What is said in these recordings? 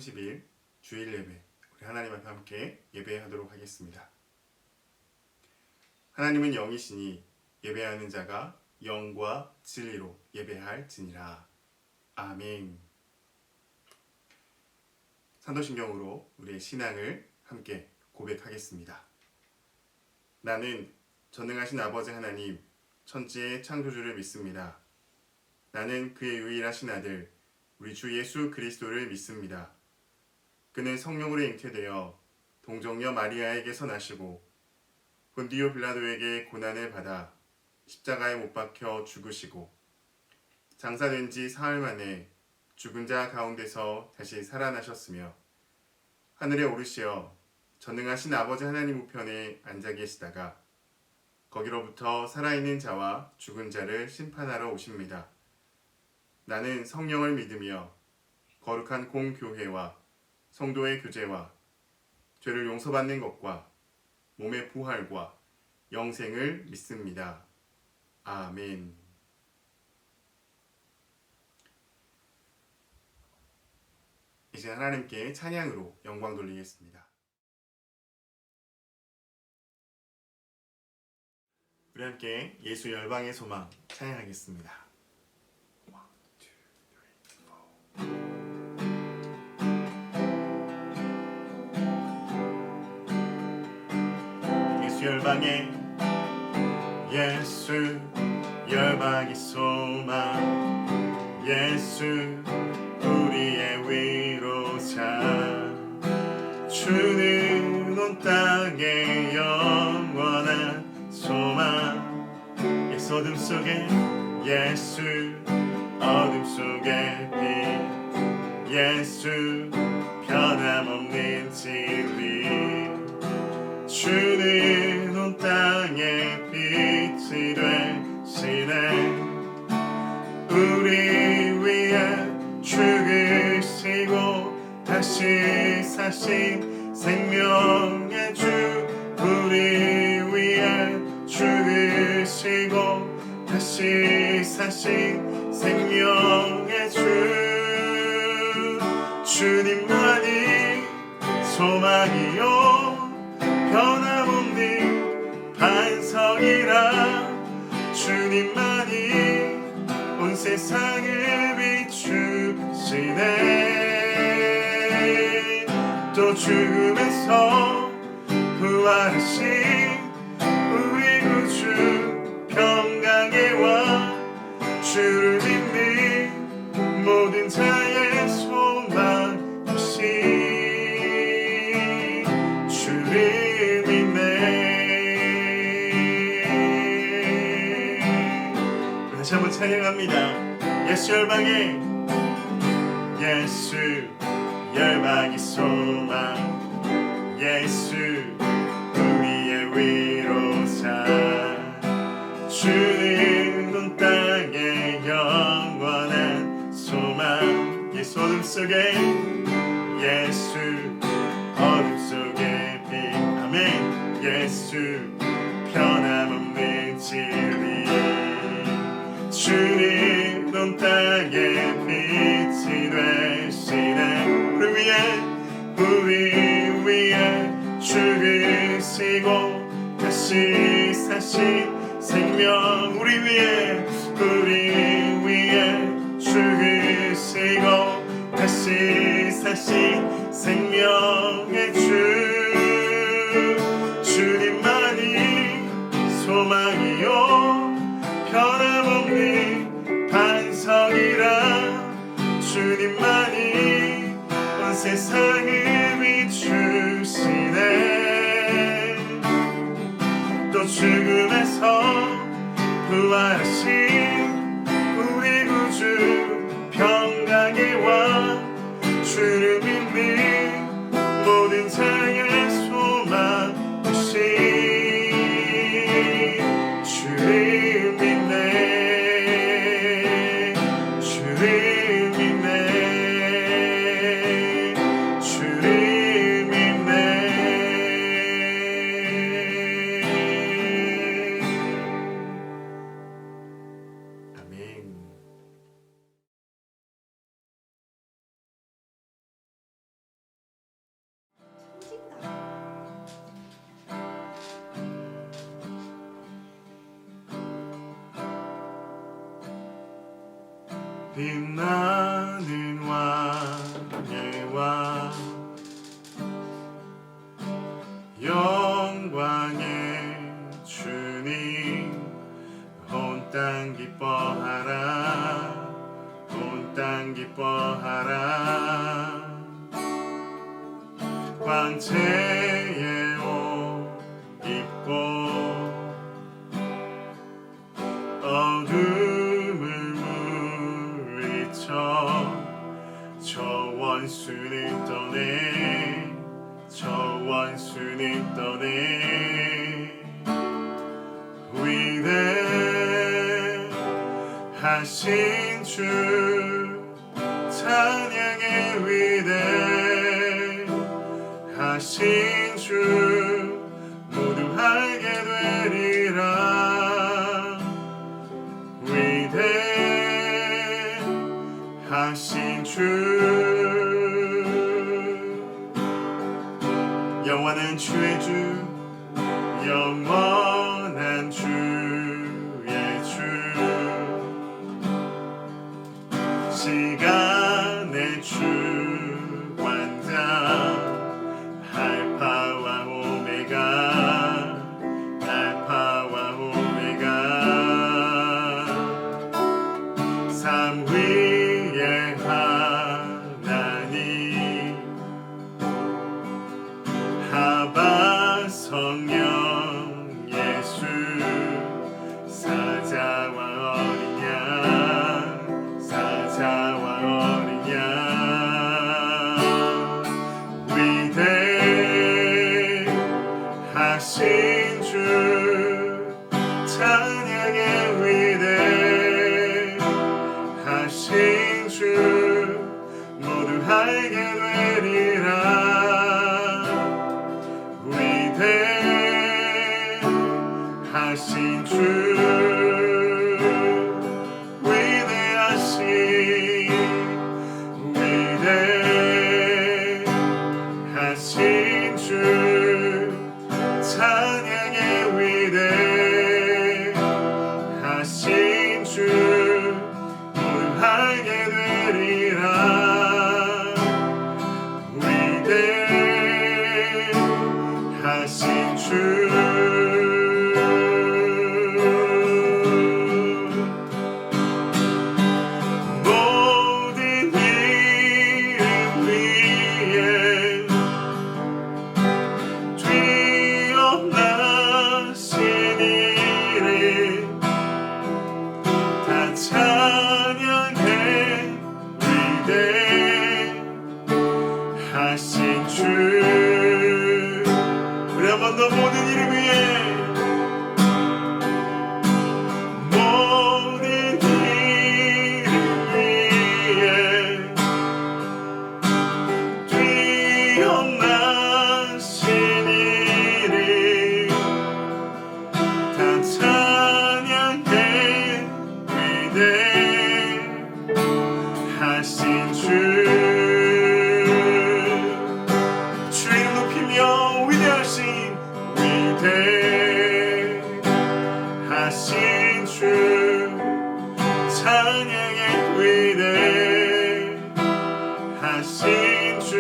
30일 주일 예배, 우리 하나님 앞에 함께 예배하도록 하겠습니다. 하나님은 영이시니 예배하는 자가 영과 진리로 예배할지니라. 아멘. 산도신경으로 우리의 신앙을 함께 고백하겠습니다. 나는 전능하신 아버지 하나님, 천지의 창조주를 믿습니다. 나는 그의 유일하신 아들, 우리 주 예수 그리스도를 믿습니다. 그는 성령으로 잉태되어 동정녀 마리아에게서 나시고 본디오 빌라도에게 고난을 받아 십자가에 못 박혀 죽으시고 장사된 지 사흘 만에 죽은 자 가운데서 다시 살아나셨으며 하늘에 오르시어 전능하신 아버지 하나님 우편에 앉아 계시다가 거기로부터 살아있는 자와 죽은 자를 심판하러 오십니다. 나는 성령을 믿으며 거룩한 공교회와 성도의 교제와 죄를 용서받는 것과 몸의 부활과 영생을 믿습니다. 아멘. 이제 하나님께 찬양으로 영광 돌리겠습니다. 우리 함께 예수 열방의 소망 찬양하겠습니다. 예수 열방의 예수 열방의 소망 예수 우리의 위로자 주는 온 땅의 영원한 소망 예수 어둠 속에 예수 어둠 속에 빛 예수 변함없는 진리 주는 온 땅에 빛이 되시네 우리 위해 죽으시고 다시 사신 생명의 주 우리 위해 죽으시고 다시 사신 생명의 주 주님만이 소망이요 변함없는 반석이라 주님만이 온 세상을 비추시네 또 죽음에서 부활하신 우리 구주 평강의 왕 주를 믿는 모든 자의 소망이신 주를 믿네 다시 한번 찬양합니다. 예수 열방의 예수 열방의 소망 예수 우리의 위로자 주는 온 땅의 영원한 소망 예수 어둠 속에 예수 어둠 속에 빛 아멘 예수 변함없는 진리 주는 온 땅에 빛이 되시네 우리 위해 죽으시고 다시 사신 생명 우리 위해 죽으시고 다시 사신 생명의 주 주님만이 소망이요 변함없는 반석이라 주님만이 온 세상을 비추시네 또 죽음에서 부활하신 우리 구주 평강의 왕 주를 믿는 빛나는 왕의 왕 영광의 주님 온 땅 기뻐하라 온 땅 기뻐하라 광채의 옷 입고 어둠을 물리쳐 저 원수를 떠내 저 원수를 떠내 위대하신 주 찬양의 위대하신 주 모두 알게 되리라 위대하신 주 영원한 주의 주 영원한 주의 주 시간의 주관자 알파와 오메가 알파와 오메가 삼위의 하나님 아바 성령 예수 사자와 어린 양 사자와 어린 양 위대하신 주 찬양의 위대하신 주 모두 알게 되리라 위대하신 주 위대하신 주 찬양의 위대하신 주 모두 알게 되리라 위대하신 주 하신 주 우리 한 번 더 모든 이름 위에 모든 이름 위에 뛰어나신 이름 다 찬양해 위대하신 주 위대하신 주 찬양의 위대하신 주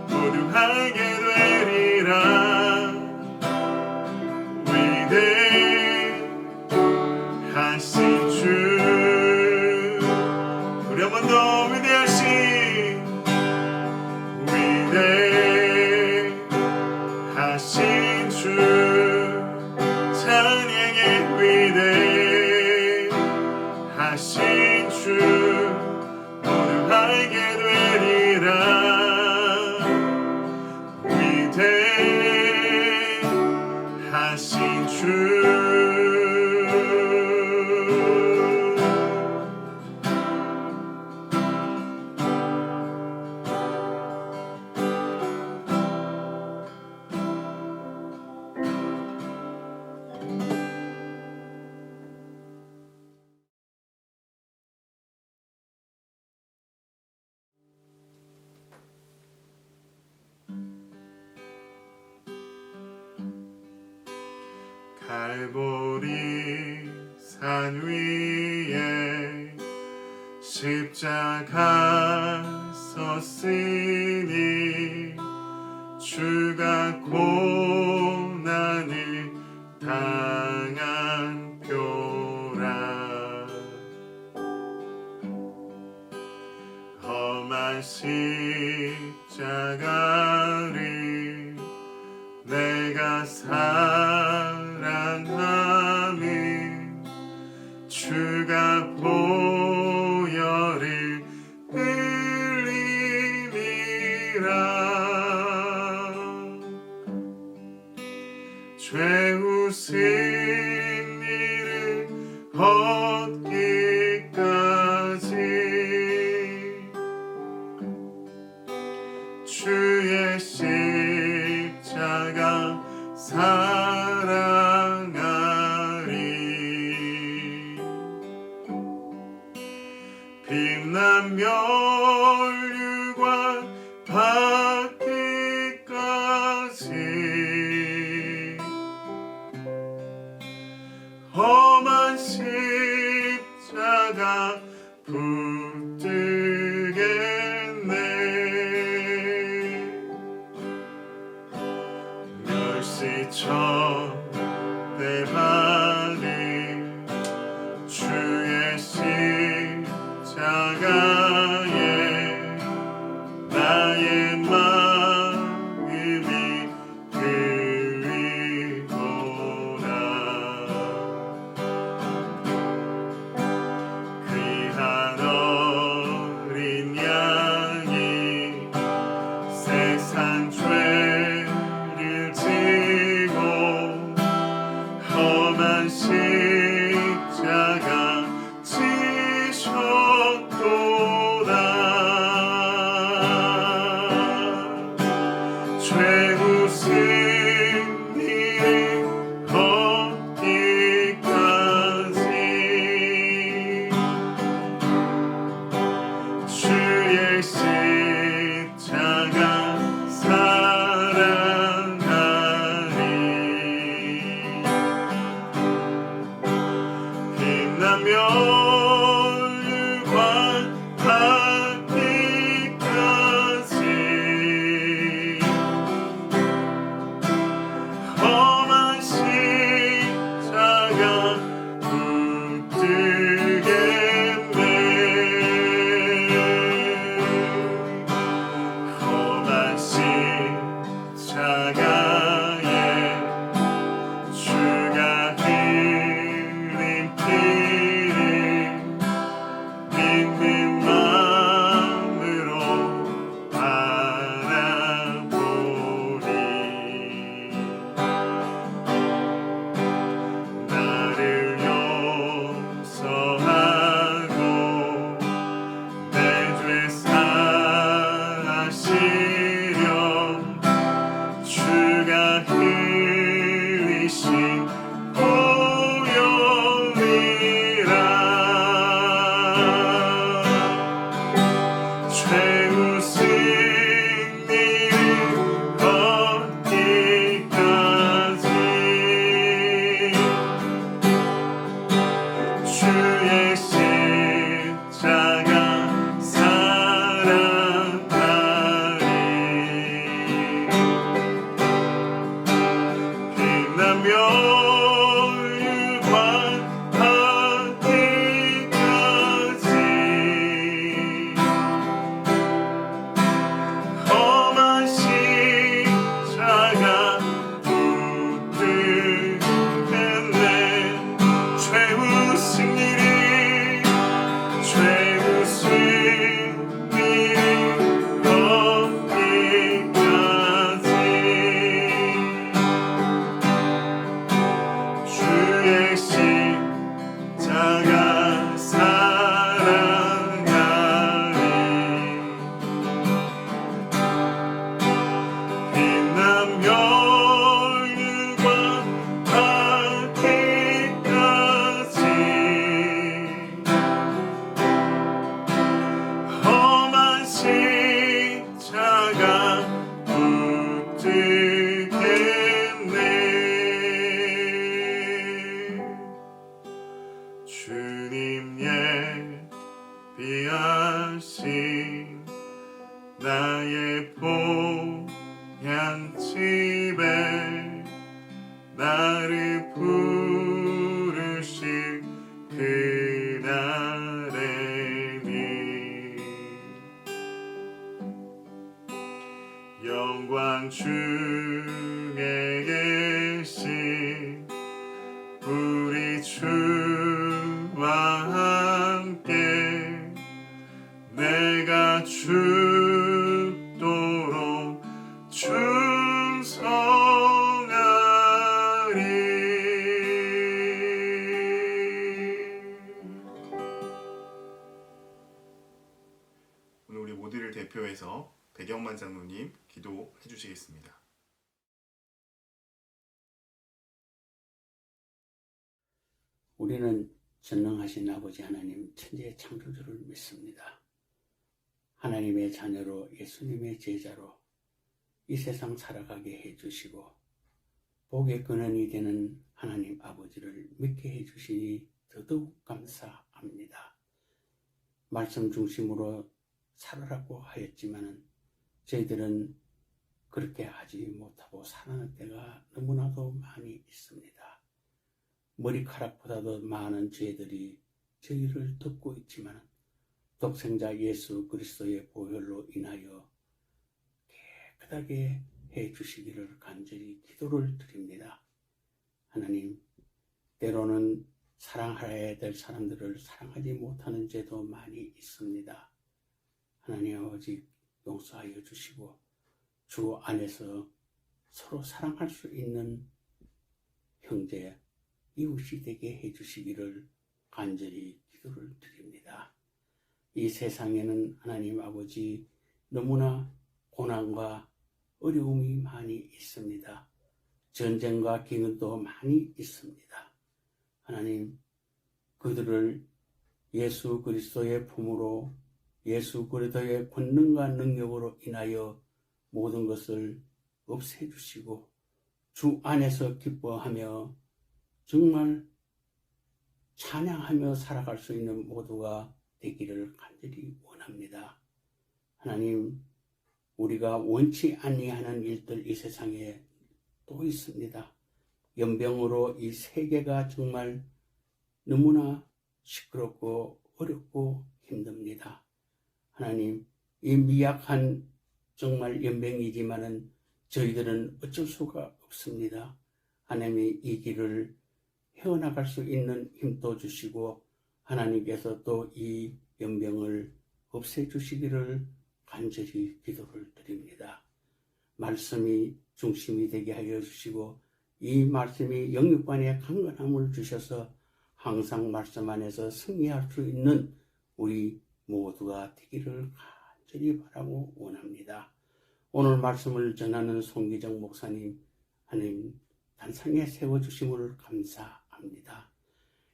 모두 알게 되리라 위대하신 주 우리 한 번 더 위대하신 주 찬양의 위대하신 주 모두 알게 되리라 위대하신 주 갈보리 산 위에 십자가 섰으니 주가 고난을 당한 표라. 험한 십자가를 내가 사랑함은 주가 보혈을 흘림이라. 죄우신 일을 얻기까지 주의 십자가 사랑하리. 빛난 멸류관 받기까지 험한 십자가 붙들겠네. 멸시쳐 받은 주의 십자가에 나의 마음이 들리도다. 귀한 어린 양이 세상 죄를 지고 험한 십자가 지셨도다. 죄우신 일을 얻기까지 주의 십자가 사랑하리. 빛난 멸류관 받기까지 양집에 나를 부르실 그날에는 영광 중에 계신 우리 주와 함께 내가 죽도록 충성하리. 오늘 우리 모두를 대표해서 백영만 장로님 기도해 주시겠습니다. 우리는 전능하신 아버지 하나님 천지의 창조주를 믿습니다. 하나님의 자녀로 예수님의 제자로 이 세상 살아가게 해주시고 복의 근원이 되는 하나님 아버지를 믿게 해주시니 더더욱 감사합니다. 말씀 중심으로 살아라고 하였지만 저희들은 그렇게 하지 못하고 살아가는 때가 너무나도 많이 있습니다. 머리카락보다도 많은 죄들이 저희를 덮고 있지만 독생자 예수 그리스도의 보혈로 인하여 깨끗하게 해주시기를 간절히 기도를 드립니다. 하나님, 때로는 사랑해야 될 사람들을 사랑하지 못하는 죄도 많이 있습니다. 하나님 아버지 용서하여 주시고 주 안에서 서로 사랑할 수 있는 형제, 이웃이 되게 해주시기를 간절히 기도를 드립니다. 이 세상에는 하나님 아버지 너무나 고난과 어려움이 많이 있습니다. 전쟁과 기근도 많이 있습니다. 하나님, 그들을 예수 그리스도의 품으로 예수 그리스도의 권능과 능력으로 인하여 모든 것을 없애주시고 주 안에서 기뻐하며 정말 찬양하며 살아갈 수 있는 모두가 되기를 간절히 원합니다. 하나님, 우리가 원치 아니하는 일들 이 세상에 또 있습니다. 연병으로 이 세계가 정말 너무나 시끄럽고 어렵고 힘듭니다. 하나님, 이 미약한 정말 연병이지만은 저희들은 어쩔 수가 없습니다. 하나님이 이 길을 헤어나갈 수 있는 힘도 주시고 하나님께서 또 이 연병을 없애주시기를 간절히 기도를 드립니다. 말씀이 중심이 되게 하여 주시고 이 말씀이 영육간에 강건함을 주셔서 항상 말씀 안에서 승리할 수 있는 우리 모두가 되기를 간절히 바라고 원합니다. 오늘 말씀을 전하는 송기정 목사님, 하나님 단상에 세워주심을 감사합니다.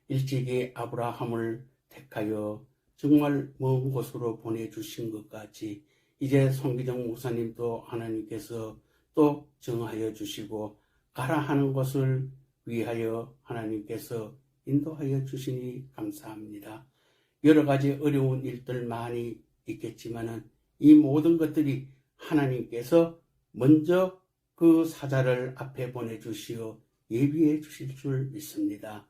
일찍이 아브라함을 택하여 정말 먼 곳으로 보내주신 것 같이 이제 송기정 목사님도 하나님께서 또 정하여 주시고 가라 하는 것을 위하여 하나님께서 인도하여 주시니 감사합니다. 여러 가지 어려운 일들 많이 있겠지만은 이 모든 것들이 하나님께서 먼저 그 사자를 앞에 보내주시어 예비해 주실 줄 믿습니다.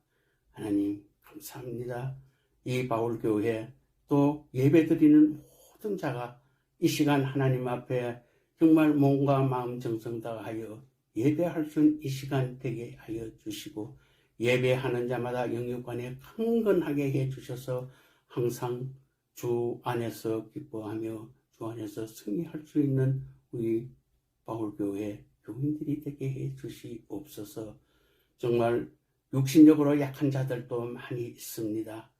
하나님 감사합니다. 이 바울교회 또 예배드리는 모든 자가 이 시간 하나님 앞에 정말 몸과 마음 정성 다하여 예배할 수 있는 이 시간 되게 하여 주시고 예배하는 자마다 영육간에 강건하게 해 주셔서 항상 주 안에서 기뻐하며 주 안에서 승리할 수 있는 우리 바울교회 교인들이 되게 해 주시옵소서. 정말 육신적으로 약한 자들도 많이 있습니다.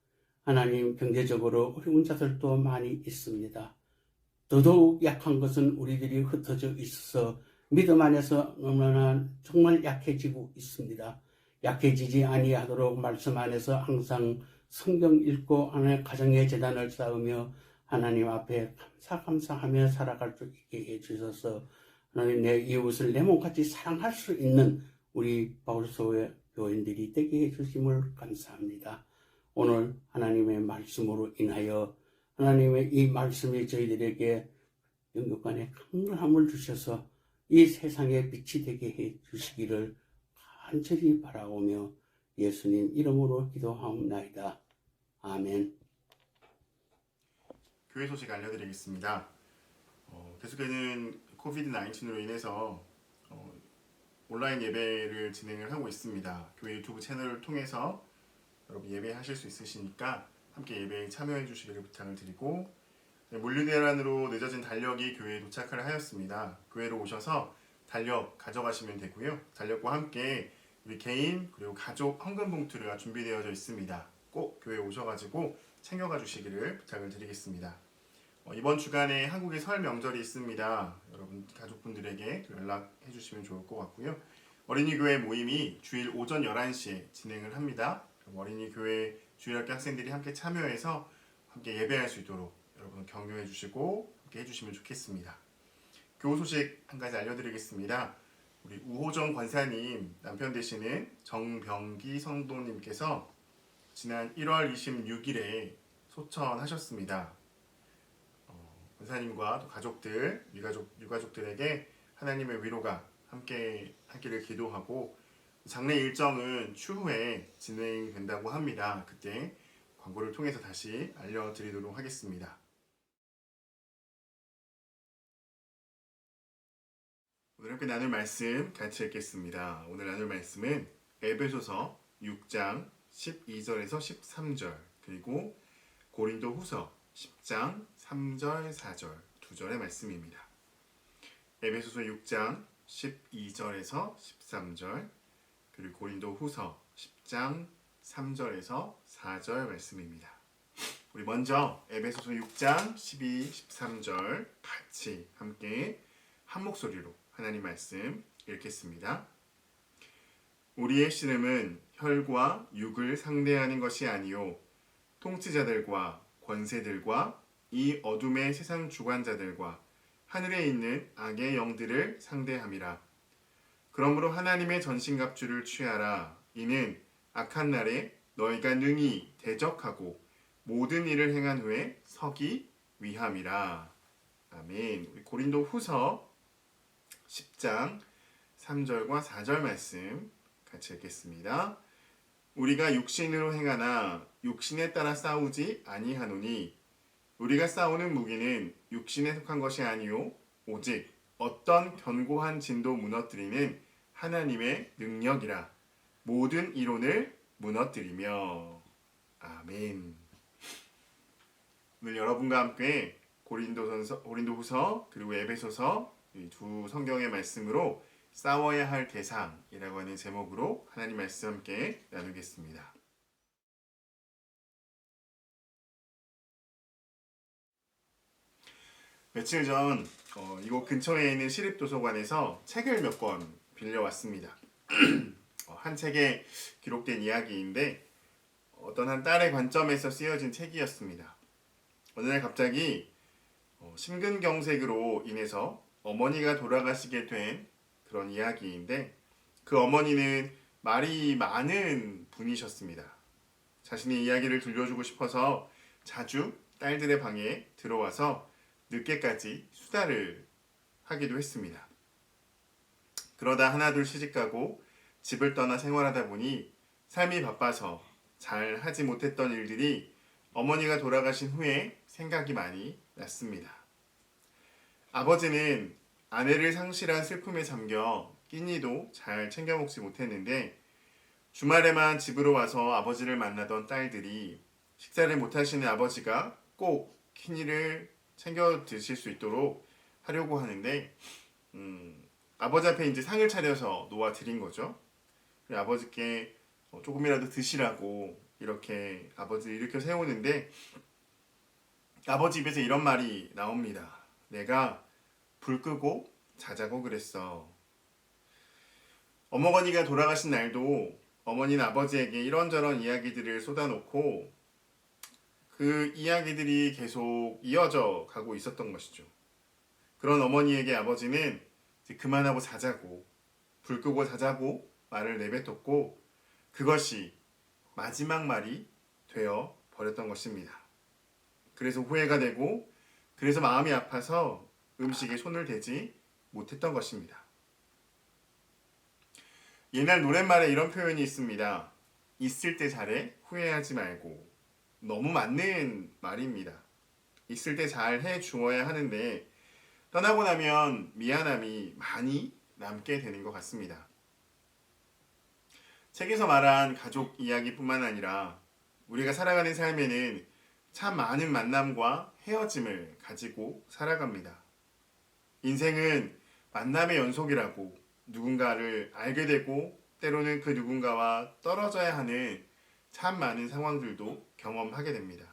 하나님 경제적으로 어려운 자들도 많이 있습니다. 더더욱 약한 것은 우리들이 흩어져 있어서 믿음 안에서 얼마나 정말 약해지고 있습니다. 약해지지 아니하도록 말씀 안에서 항상 성경 읽고 하나님의 가정의 재단을 쌓으며 하나님 앞에 감사하며 살아갈 수 있게 해주셔서 하나님 내 이웃을 내 몸같이 사랑할 수 있는 우리 바울소의 교인들이 되게 해주심을 감사합니다. 오늘 하나님의 말씀으로 인하여 하나님의 이 말씀이 저희들에게 영육간에 강건함을 주셔서 이 세상에 빛이 되게 해 주시기를 간절히 바라오며 예수님 이름으로 기도하옵나이다. 아멘. 교회 소식 알려드리겠습니다. 계속되는 코비드 19으로 인해서 온라인 예배를 진행을 하고 있습니다. 교회 유튜브 채널을 통해서 여러분 예배하실 수 있으시니까 함께 예배에 참여해 주시기를 부탁을 드리고, 물류대란으로 늦어진 달력이 교회에 도착을 하였습니다. 교회로 오셔서 달력 가져가시면 되고요. 달력과 함께 우리 개인 그리고 가족 헌금 봉투가 준비되어져 있습니다. 꼭 교회 오셔가지고 챙겨가 주시기를 부탁을 드리겠습니다. 이번 주간에 한국의 설 명절이 있습니다. 여러분 가족분들에게 연락해 주시면 좋을 것 같고요. 어린이교회 모임이 주일 오전 11시에 진행을 합니다. 어린이교회 주일학교 학생들이 함께 참여해서 함께 예배할 수 있도록 여러분 격려해 주시고 함께 해주시면 좋겠습니다. 교우 소식 한 가지 알려드리겠습니다. 우리 우호정 권사님 남편 되시는 정병기 성도님께서 지난 1월 26일에 소천하셨습니다. 권사님과 또 가족들, 유가족들에게 하나님의 위로가 함께 하기를 기도하고, 장례 일정은 추후에 진행된다고 합니다. 그때 광고를 통해서 다시 알려드리도록 하겠습니다. 오늘 함께 나눌 말씀 같이 읽겠습니다. 오늘 나눌 말씀은 에베소서 6장 12절에서 13절, 그리고 고린도 후서 10장 3절 4절 두 절의 말씀입니다. 에베소서 6장 12절에서 13절, 그리고 고린도 후서 10장 3절에서 4절 말씀입니다. 우리 먼저 에베소서 6장 12, 13절 같이 함께 한 목소리로 하나님 말씀 읽겠습니다. 우리의 씨름은 혈과 육을 상대하는 것이 아니요 통치자들과 권세들과 이 어둠의 세상 주관자들과 하늘에 있는 악의 영들을 상대함이라. 그러므로 하나님의 전신갑주를 취하라. 이는 악한 날에 너희가 능히 대적하고 모든 일을 행한 후에 서기 위함이라. 아멘. 우리 고린도 후서 10장 3절과 4절 말씀 같이 읽겠습니다. 우리가 육신으로 행하나 육신에 따라 싸우지 아니하노니 우리가 싸우는 무기는 육신에 속한 것이 아니요 오직 어떤 견고한 진도 무너뜨리는 하나님의 능력이라. 모든 이론을 무너뜨리며. 아멘. 오늘 여러분과 함께 고린도후서 그리고 에베소서 이 두 성경의 말씀으로 싸워야 할 대상이라고 하는 제목으로 하나님 말씀 함께 나누겠습니다. 며칠 전 이곳 근처에 있는 시립도서관에서 책을 몇 권 빌려왔습니다. 한 책에 기록된 이야기인데 어떤 한 딸의 관점에서 쓰여진 책이었습니다. 어느 날 갑자기 심근경색으로 인해서 어머니가 돌아가시게 된 그런 이야기인데, 그 어머니는 말이 많은 분이셨습니다. 자신의 이야기를 들려주고 싶어서 자주 딸들의 방에 들어와서 늦게까지 수다를 하기도 했습니다. 그러다 하나둘 시집가고 집을 떠나 생활하다 보니 삶이 바빠서 잘 하지 못했던 일들이 어머니가 돌아가신 후에 생각이 많이 났습니다. 아버지는 아내를 상실한 슬픔에 잠겨 끼니도 잘 챙겨 먹지 못했는데, 주말에만 집으로 와서 아버지를 만나던 딸들이 식사를 못하시는 아버지가 꼭 끼니를 챙겨 드실 수 있도록 하려고 하는데, 아버지 앞에 이제 상을 차려서 놓아 드린 거죠. 아버지께 조금이라도 드시라고 이렇게 아버지를 일으켜 세우는데, 아버지 입에서 이런 말이 나옵니다. 내가 불 끄고 자자고 그랬어. 어머니가 돌아가신 날도 어머니는 아버지에게 이런저런 이야기들을 쏟아놓고 그 이야기들이 계속 이어져 가고 있었던 것이죠. 그런 어머니에게 아버지는 이제 그만하고 자자고, 불 끄고 자자고 말을 내뱉었고, 그것이 마지막 말이 되어 버렸던 것입니다. 그래서 후회가 되고, 그래서 마음이 아파서 음식에 손을 대지 못했던 것입니다. 옛날 노랫말에 이런 표현이 있습니다. 있을 때 잘해, 후회하지 말고. 너무 맞는 말입니다. 있을 때 잘 해 주어야 하는데 떠나고 나면 미안함이 많이 남게 되는 것 같습니다. 책에서 말한 가족 이야기뿐만 아니라 우리가 살아가는 삶에는 참 많은 만남과 헤어짐을 가지고 살아갑니다. 인생은 만남의 연속이라고 누군가를 알게 되고 때로는 그 누군가와 떨어져야 하는 참 많은 상황들도 경험하게 됩니다.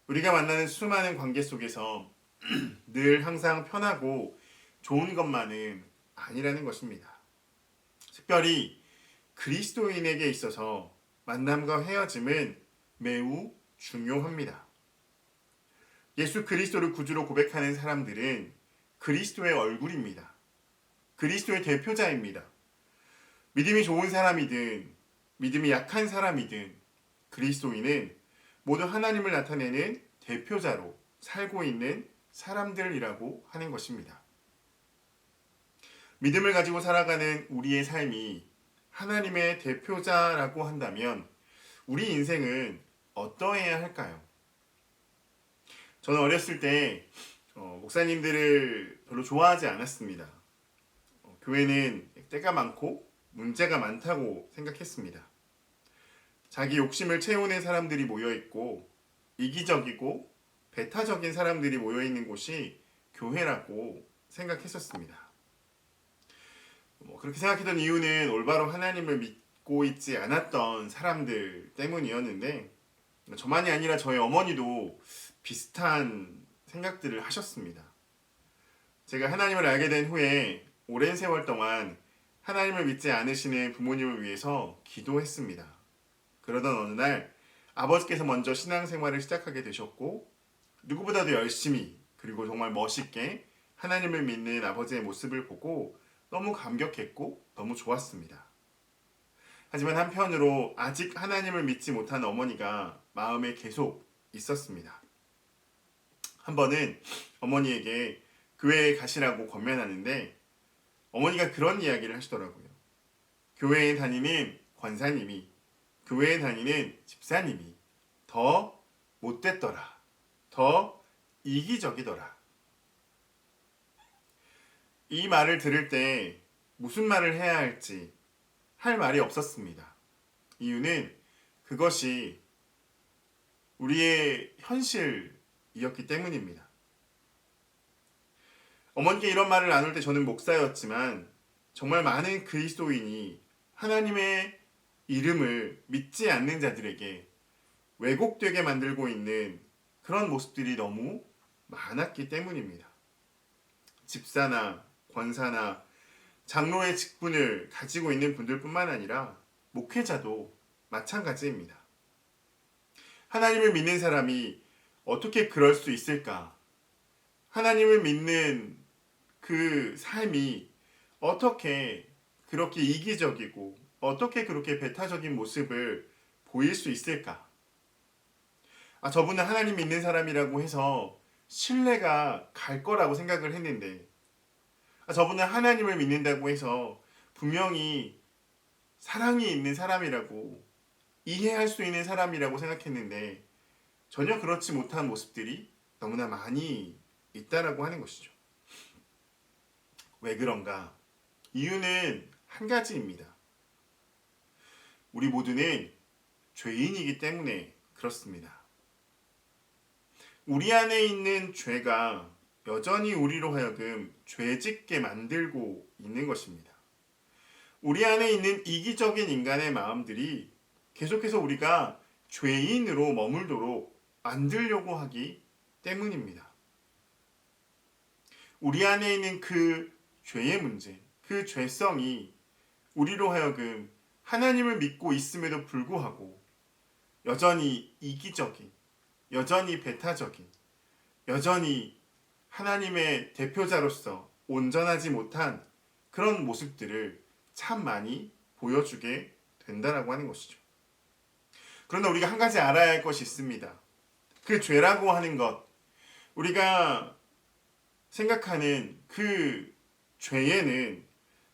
우리가 만나는 수많은 관계 속에서 늘 항상 편하고 좋은 것만은 아니라는 것입니다. 특별히 그리스도인에게 있어서 만남과 헤어짐은 매우 중요합니다. 예수 그리스도를 구주로 고백하는 사람들은 그리스도의 얼굴입니다. 그리스도의 대표자입니다. 믿음이 좋은 사람이든 믿음이 약한 사람이든 그리스도인은 모두 하나님을 나타내는 대표자로 살고 있는 사람들이라고 하는 것입니다. 믿음을 가지고 살아가는 우리의 삶이 하나님의 대표자라고 한다면 우리 인생은 어떠해야 할까요? 저는 어렸을 때 목사님들을 별로 좋아하지 않았습니다. 교회는 때가 많고 문제가 많다고 생각했습니다. 자기 욕심을 채우는 사람들이 모여있고 이기적이고 배타적인 사람들이 모여있는 곳이 교회라고 생각했었습니다. 그렇게 생각했던 이유는 올바로 하나님을 믿고 있지 않았던 사람들 때문이었는데 저만이 아니라 저희 어머니도 비슷한 생각들을 하셨습니다. 제가 하나님을 알게 된 후에 오랜 세월 동안 하나님을 믿지 않으시는 부모님을 위해서 기도했습니다. 그러던 어느 날 아버지께서 먼저 신앙생활을 시작하게 되셨고 누구보다도 열심히 그리고 정말 멋있게 하나님을 믿는 아버지의 모습을 보고 너무 감격했고 너무 좋았습니다. 하지만 한편으로 아직 하나님을 믿지 못한 어머니가 마음에 계속 있었습니다. 한 번은 어머니에게 교회에 가시라고 권면하는데 어머니가 그런 이야기를 하시더라고요. 교회에 다니는 권사님이, 교회에 다니는 집사님이 더 못됐더라. 더 이기적이더라. 이 말을 들을 때 무슨 말을 해야 할지 할 말이 없었습니다. 이유는 그것이 우리의 현실이었기 때문입니다. 어머니께 이런 말을 나눌 때 저는 목사였지만 정말 많은 그리스도인이 하나님의 이름을 믿지 않는 자들에게 왜곡되게 만들고 있는 그런 모습들이 너무 많았기 때문입니다. 집사나 권사나 장로의 직분을 가지고 있는 분들뿐만 아니라 목회자도 마찬가지입니다. 하나님을 믿는 사람이 어떻게 그럴 수 있을까? 하나님을 믿는 그 삶이 어떻게 그렇게 이기적이고 어떻게 그렇게 배타적인 모습을 보일 수 있을까? 저분은 하나님 믿는 사람이라고 해서 신뢰가 갈 거라고 생각을 했는데 저분은 하나님을 믿는다고 해서 분명히 사랑이 있는 사람이라고 이해할 수 있는 사람이라고 생각했는데 전혀 그렇지 못한 모습들이 너무나 많이 있다라고 하는 것이죠. 왜 그런가? 이유는 한 가지입니다. 우리 모두는 죄인이기 때문에 그렇습니다. 우리 안에 있는 죄가 여전히 우리로 하여금 죄짓게 만들고 있는 것입니다. 우리 안에 있는 이기적인 인간의 마음들이 계속해서 우리가 죄인으로 머물도록 만들려고 하기 때문입니다. 우리 안에 있는 그 죄의 문제, 그 죄성이 우리로 하여금 하나님을 믿고 있음에도 불구하고 여전히 이기적인, 여전히 배타적인, 여전히 하나님의 대표자로서 온전하지 못한 그런 모습들을 참 많이 보여주게 된다라고 하는 것이죠. 그러나 우리가 한 가지 알아야 할 것이 있습니다. 그 죄라고 하는 것, 우리가 생각하는 그 죄에는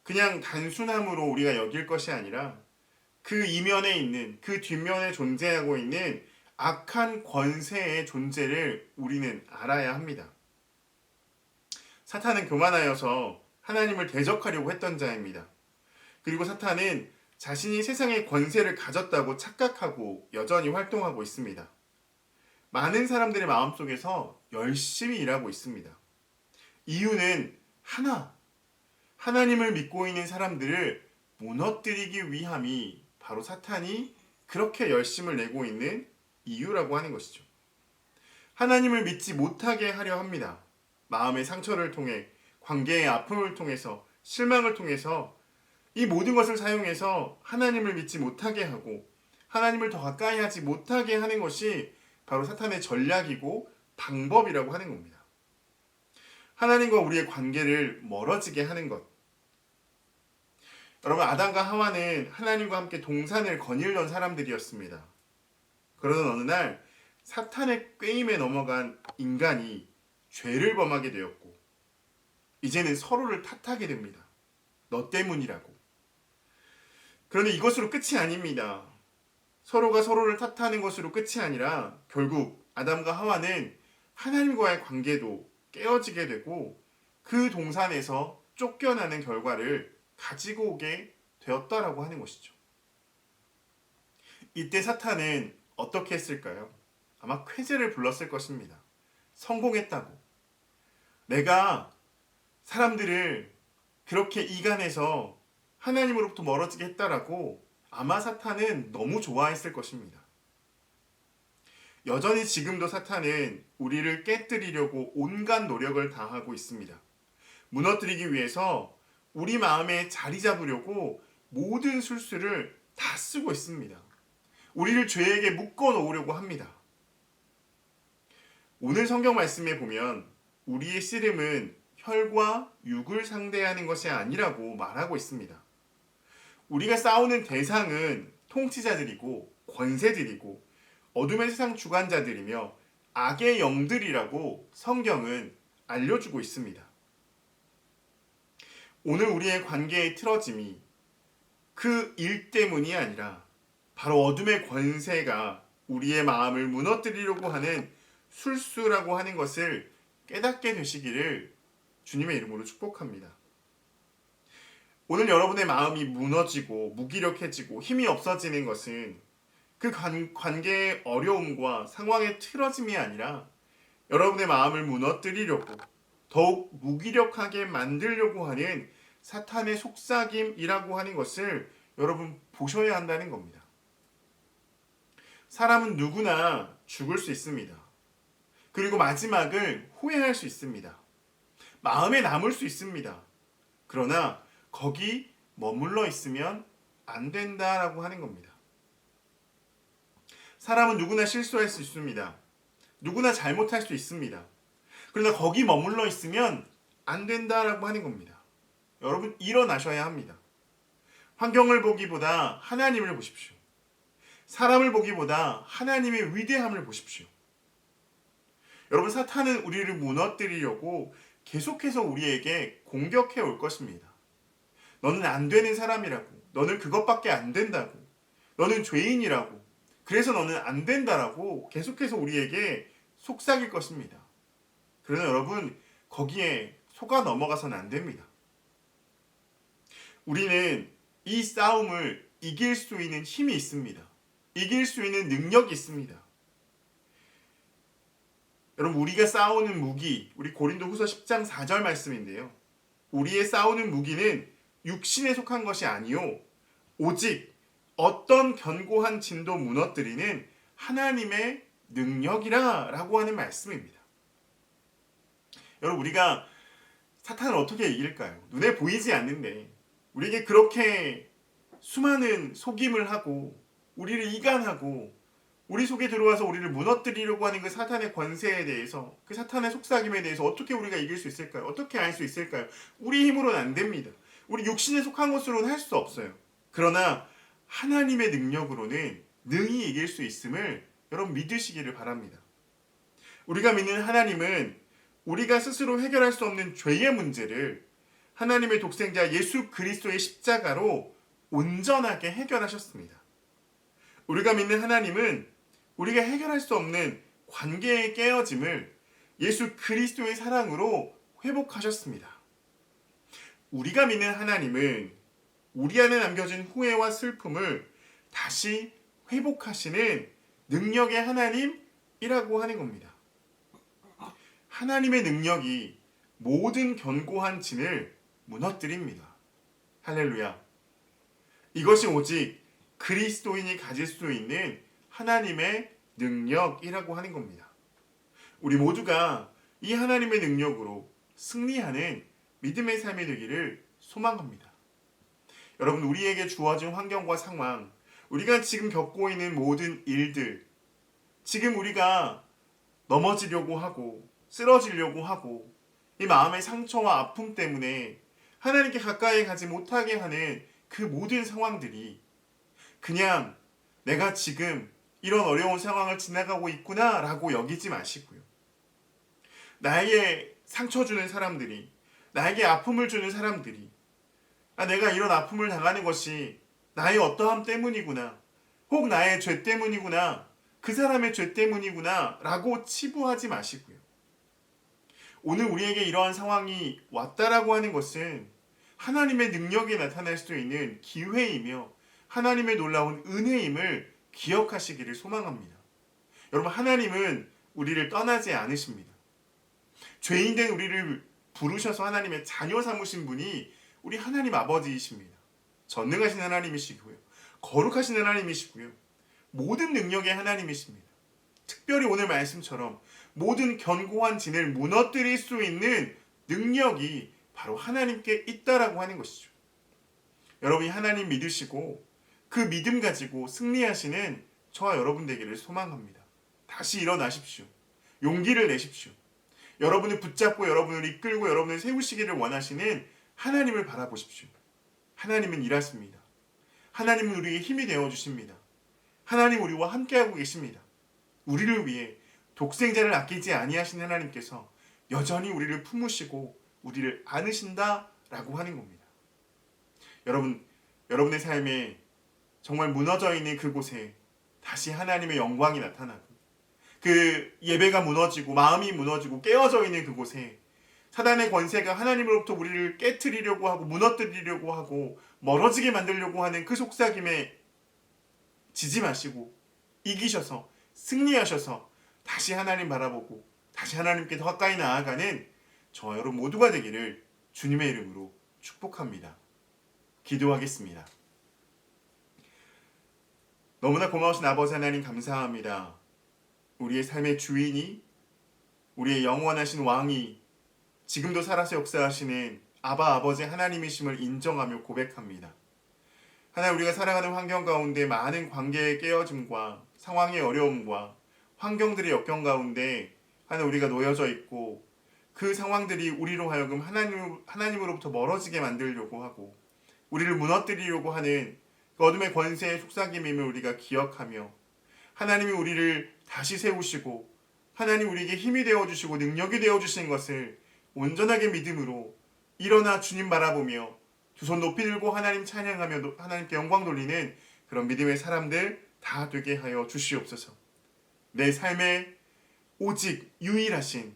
그냥 단순함으로 우리가 여길 것이 아니라 그 이면에 있는, 그 뒷면에 존재하고 있는 악한 권세의 존재를 우리는 알아야 합니다. 사탄은 교만하여서 하나님을 대적하려고 했던 자입니다. 그리고 사탄은 자신이 세상의 권세를 가졌다고 착각하고 여전히 활동하고 있습니다. 많은 사람들의 마음속에서 열심히 일하고 있습니다. 이유는 하나님을 믿고 있는 사람들을 무너뜨리기 위함이 바로 사탄이 그렇게 열심을 내고 있는 이유라고 하는 것이죠. 하나님을 믿지 못하게 하려 합니다. 마음의 상처를 통해, 관계의 아픔을 통해서, 실망을 통해서 이 모든 것을 사용해서 하나님을 믿지 못하게 하고 하나님을 더 가까이 하지 못하게 하는 것이 바로 사탄의 전략이고 방법이라고 하는 겁니다. 하나님과 우리의 관계를 멀어지게 하는 것. 여러분, 아담과 하와는 하나님과 함께 동산을 거닐던 사람들이었습니다. 그러던 어느 날 사탄의 꾀임에 넘어간 인간이 죄를 범하게 되었고 이제는 서로를 탓하게 됩니다. 너 때문이라고. 그런데 이것으로 끝이 아닙니다. 서로가 서로를 탓하는 것으로 끝이 아니라 결국 아담과 하와는 하나님과의 관계도 깨어지게 되고 그 동산에서 쫓겨나는 결과를 가지고 오게 되었다라고 하는 것이죠. 이때 사탄은 어떻게 했을까요? 아마 쾌재를 불렀을 것입니다. 성공했다고. 내가 사람들을 그렇게 이간해서 하나님으로부터 멀어지게 했다라고 아마 사탄은 너무 좋아했을 것입니다. 여전히 지금도 사탄은 우리를 깨뜨리려고 온갖 노력을 다하고 있습니다. 무너뜨리기 위해서 우리 마음에 자리 잡으려고 모든 술수를 다 쓰고 있습니다. 우리를 죄에게 묶어 놓으려고 합니다. 오늘 성경 말씀에 보면 우리의 씨름은 혈과 육을 상대하는 것이 아니라고 말하고 있습니다. 우리가 싸우는 대상은 통치자들이고 권세들이고 어둠의 세상 주관자들이며 악의 영들이라고 성경은 알려주고 있습니다. 오늘 우리의 관계의 틀어짐이 그 일 때문이 아니라 바로 어둠의 권세가 우리의 마음을 무너뜨리려고 하는 술수라고 하는 것을 깨닫게 되시기를 주님의 이름으로 축복합니다. 오늘 여러분의 마음이 무너지고 무기력해지고 힘이 없어지는 것은 그 관계의 어려움과 상황의 틀어짐이 아니라 여러분의 마음을 무너뜨리려고 더욱 무기력하게 만들려고 하는 사탄의 속삭임이라고 하는 것을 여러분 보셔야 한다는 겁니다. 사람은 누구나 죽을 수 있습니다. 그리고 마지막을 후회할 수 있습니다. 마음에 남을 수 있습니다. 그러나 거기 머물러 있으면 안 된다라고 하는 겁니다. 사람은 누구나 실수할 수 있습니다. 누구나 잘못할 수 있습니다. 그러나 거기 머물러 있으면 안 된다라고 하는 겁니다. 여러분, 일어나셔야 합니다. 환경을 보기보다 하나님을 보십시오. 사람을 보기보다 하나님의 위대함을 보십시오. 여러분, 사탄은 우리를 무너뜨리려고 계속해서 우리에게 공격해 올 것입니다. 너는 안 되는 사람이라고, 너는 그것밖에 안 된다고, 너는 죄인이라고, 그래서 너는 안 된다라고 계속해서 우리에게 속삭일 것입니다. 그러나 여러분, 거기에 속아 넘어가서는 안 됩니다. 우리는 이 싸움을 이길 수 있는 힘이 있습니다. 이길 수 있는 능력이 있습니다. 여러분, 우리가 싸우는 무기, 우리 고린도후서 10장 4절 말씀인데요. 우리의 싸우는 무기는 육신에 속한 것이 아니요 오직 어떤 견고한 진도 무너뜨리는 하나님의 능력이라 라고 하는 말씀입니다. 여러분, 우리가 사탄을 어떻게 이길까요? 눈에 보이지 않는데 우리에게 그렇게 수많은 속임을 하고 우리를 이간하고 우리 속에 들어와서 우리를 무너뜨리려고 하는 그 사탄의 권세에 대해서, 그 사탄의 속삭임에 대해서 어떻게 우리가 이길 수 있을까요? 어떻게 알 수 있을까요? 우리 힘으로는 안 됩니다. 우리 육신에 속한 것으로는 할 수 없어요. 그러나 하나님의 능력으로는 능히 이길 수 있음을 여러분 믿으시기를 바랍니다. 우리가 믿는 하나님은 우리가 스스로 해결할 수 없는 죄의 문제를 하나님의 독생자 예수 그리스도의 십자가로 온전하게 해결하셨습니다. 우리가 믿는 하나님은 우리가 해결할 수 없는 관계의 깨어짐을 예수 그리스도의 사랑으로 회복하셨습니다. 우리가 믿는 하나님은 우리 안에 남겨진 후회와 슬픔을 다시 회복하시는 능력의 하나님이라고 하는 겁니다. 하나님의 능력이 모든 견고한 진을 무너뜨립니다. 할렐루야. 이것이 오직 그리스도인이 가질 수 있는 하나님의 능력이라고 하는 겁니다. 우리 모두가 이 하나님의 능력으로 승리하는 믿음의 삶이 되기를 소망합니다. 여러분, 우리에게 주어진 환경과 상황, 우리가 지금 겪고 있는 모든 일들, 지금 우리가 넘어지려고 하고 쓰러지려고 하고 이 마음의 상처와 아픔 때문에 하나님께 가까이 가지 못하게 하는 그 모든 상황들이 그냥 내가 지금 이런 어려운 상황을 지나가고 있구나 라고 여기지 마시고요. 나에게 상처 주는 사람들이, 나에게 아픔을 주는 사람들이 내가 이런 아픔을 당하는 것이 나의 어떠함 때문이구나, 혹 나의 죄 때문이구나, 그 사람의 죄 때문이구나 라고 치부하지 마시고요. 오늘 우리에게 이러한 상황이 왔다라고 하는 것은 하나님의 능력이 나타날 수 있는 기회이며 하나님의 놀라운 은혜임을 기억하시기를 소망합니다. 여러분, 하나님은 우리를 떠나지 않으십니다. 죄인된 우리를 부르셔서 하나님의 자녀 삼으신 분이 우리 하나님 아버지이십니다. 전능하신 하나님이시고요, 거룩하신 하나님이시고요, 모든 능력의 하나님이십니다. 특별히 오늘 말씀처럼 모든 견고한 진을 무너뜨릴 수 있는 능력이 바로 하나님께 있다라고 하는 것이죠. 여러분이 하나님 믿으시고 그 믿음 가지고 승리하시는 저와 여러분 되기를 소망합니다. 다시 일어나십시오. 용기를 내십시오. 여러분을 붙잡고 여러분을 이끌고 여러분을 세우시기를 원하시는 하나님을 바라보십시오. 하나님은 일하십니다. 하나님은 우리에게 힘이 되어주십니다. 하나님 우리와 함께하고 계십니다. 우리를 위해 독생자를 아끼지 아니하신 하나님께서 여전히 우리를 품으시고 우리를 안으신다라고 하는 겁니다. 여러분의 삶에 정말 무너져 있는 그곳에 다시 하나님의 영광이 나타나고 그 예배가 무너지고 마음이 무너지고 깨어져 있는 그곳에 사단의 권세가 하나님으로부터 우리를 깨트리려고 하고 무너뜨리려고 하고 멀어지게 만들려고 하는 그 속삭임에 지지 마시고 이기셔서 승리하셔서 다시 하나님 바라보고 다시 하나님께 더 가까이 나아가는 저와 여러분 모두가 되기를 주님의 이름으로 축복합니다. 기도하겠습니다. 너무나 고마우신 아버지 하나님 감사합니다. 우리의 삶의 주인이, 우리의 영원하신 왕이 지금도 살아서 역사하시는 아버지 하나님이심을 인정하며 고백합니다. 하나님, 우리가 살아가는 환경 가운데 많은 관계의 깨어짐과 상황의 어려움과 환경들의 역경 가운데 하나님 우리가 놓여져 있고 그 상황들이 우리로 하여금 하나님으로부터 멀어지게 만들려고 하고 우리를 무너뜨리려고 하는 그 어둠의 권세의 속삭임임을 우리가 기억하며 하나님이 우리를 다시 세우시고 하나님 우리에게 힘이 되어주시고 능력이 되어주신 것을 온전하게 믿음으로 일어나 주님 바라보며 두 손 높이 들고 하나님 찬양하며 하나님께 영광 돌리는 그런 믿음의 사람들 다 되게 하여 주시옵소서. 내 삶에 오직 유일하신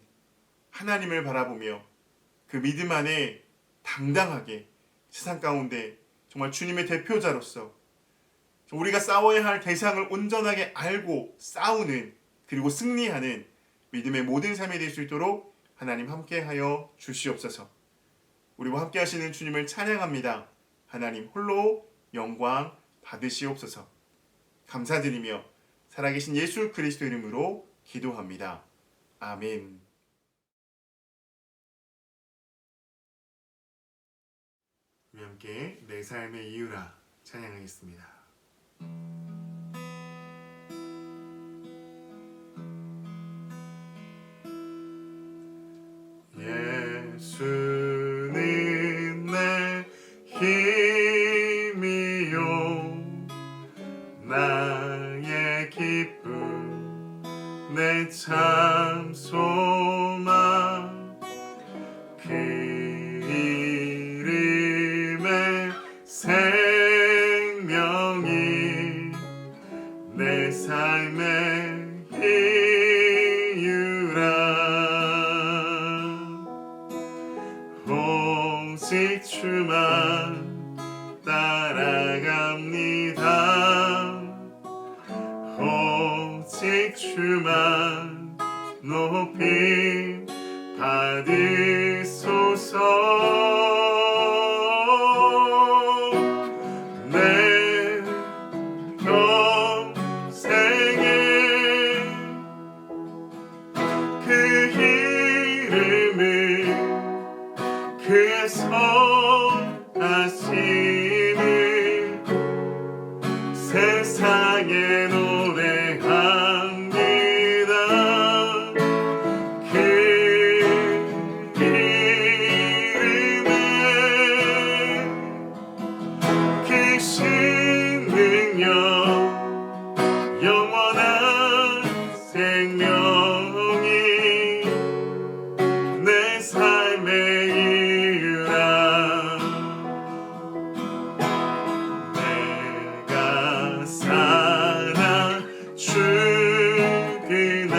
하나님을 바라보며 그 믿음 안에 당당하게 세상 가운데 정말 주님의 대표자로서 우리가 싸워야 할 대상을 온전하게 알고 싸우는 그리고 승리하는 믿음의 모든 삶이 될 수 있도록 하나님 함께하여 주시옵소서. 우리와 함께 하시는 주님을 찬양합니다. 하나님 홀로 영광 받으시옵소서. 감사드리며 살아계신 예수 그리스도 이름으로 기도합니다. 아멘. 우리 함께 내 삶의 이유라 찬양하겠습니다. 예수는 내 힘이요 나의 기쁨 내 참 소망 오직 주만 따라갑니다. 오직 주만 높임 받으소서. 내 평생에 그 이름을 그의 선하심을 세상에 노래합니다. 그 이름에 크신 능력 영원한 생명이 내 삶의 이유라. 내가 살아 죽으나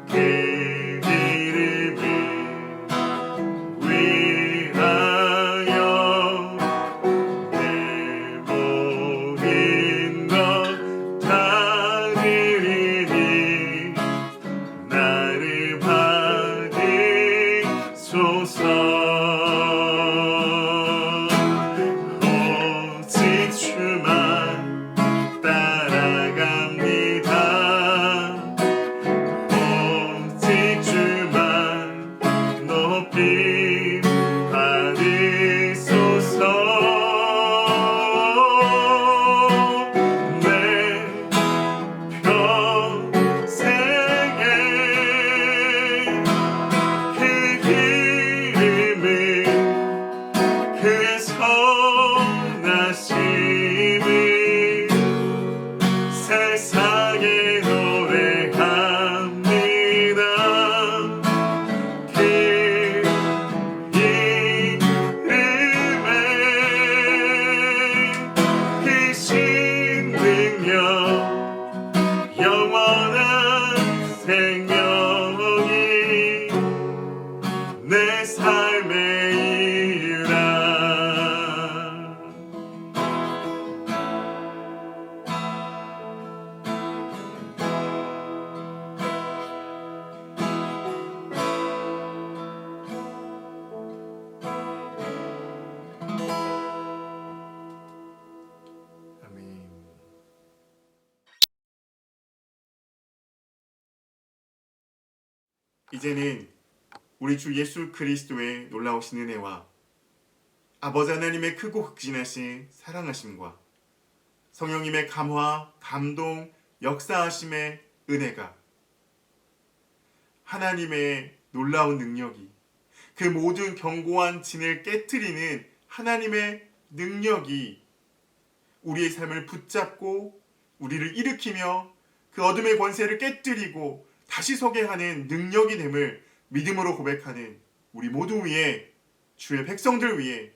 그 이름을 위하여 내 모든 것 다 드리니 나를 받으소서. 오직 주만 따라갑니다. 오직 주만 높임 받으소서. 내 평생에 그 이름을 그의 선하심을 세상에 노래합니다. 그 이름에 크신 능력 영원한 생명이 내 삶의 이유라. 아멘. 이제는 우리 주 예수 그리스도의 놀라우신 은혜와 아버지 하나님의 크고 극진하신 사랑하심과 성령님의 감화, 감동, 역사하심의 은혜가 하나님의 놀라운 능력이 그 모든 견고한 진을 깨트리는 하나님의 능력이 우리의 삶을 붙잡고 우리를 일으키며 그 어둠의 권세를 깨뜨리고 다시 서게 하는 능력이 됨을 믿음으로 고백하는 우리 모두 위에 주의 백성들 위에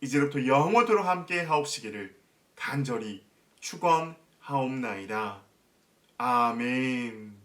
이제부터 영원토록 함께 하옵시기를 간절히 축원하옵나이다. 아멘.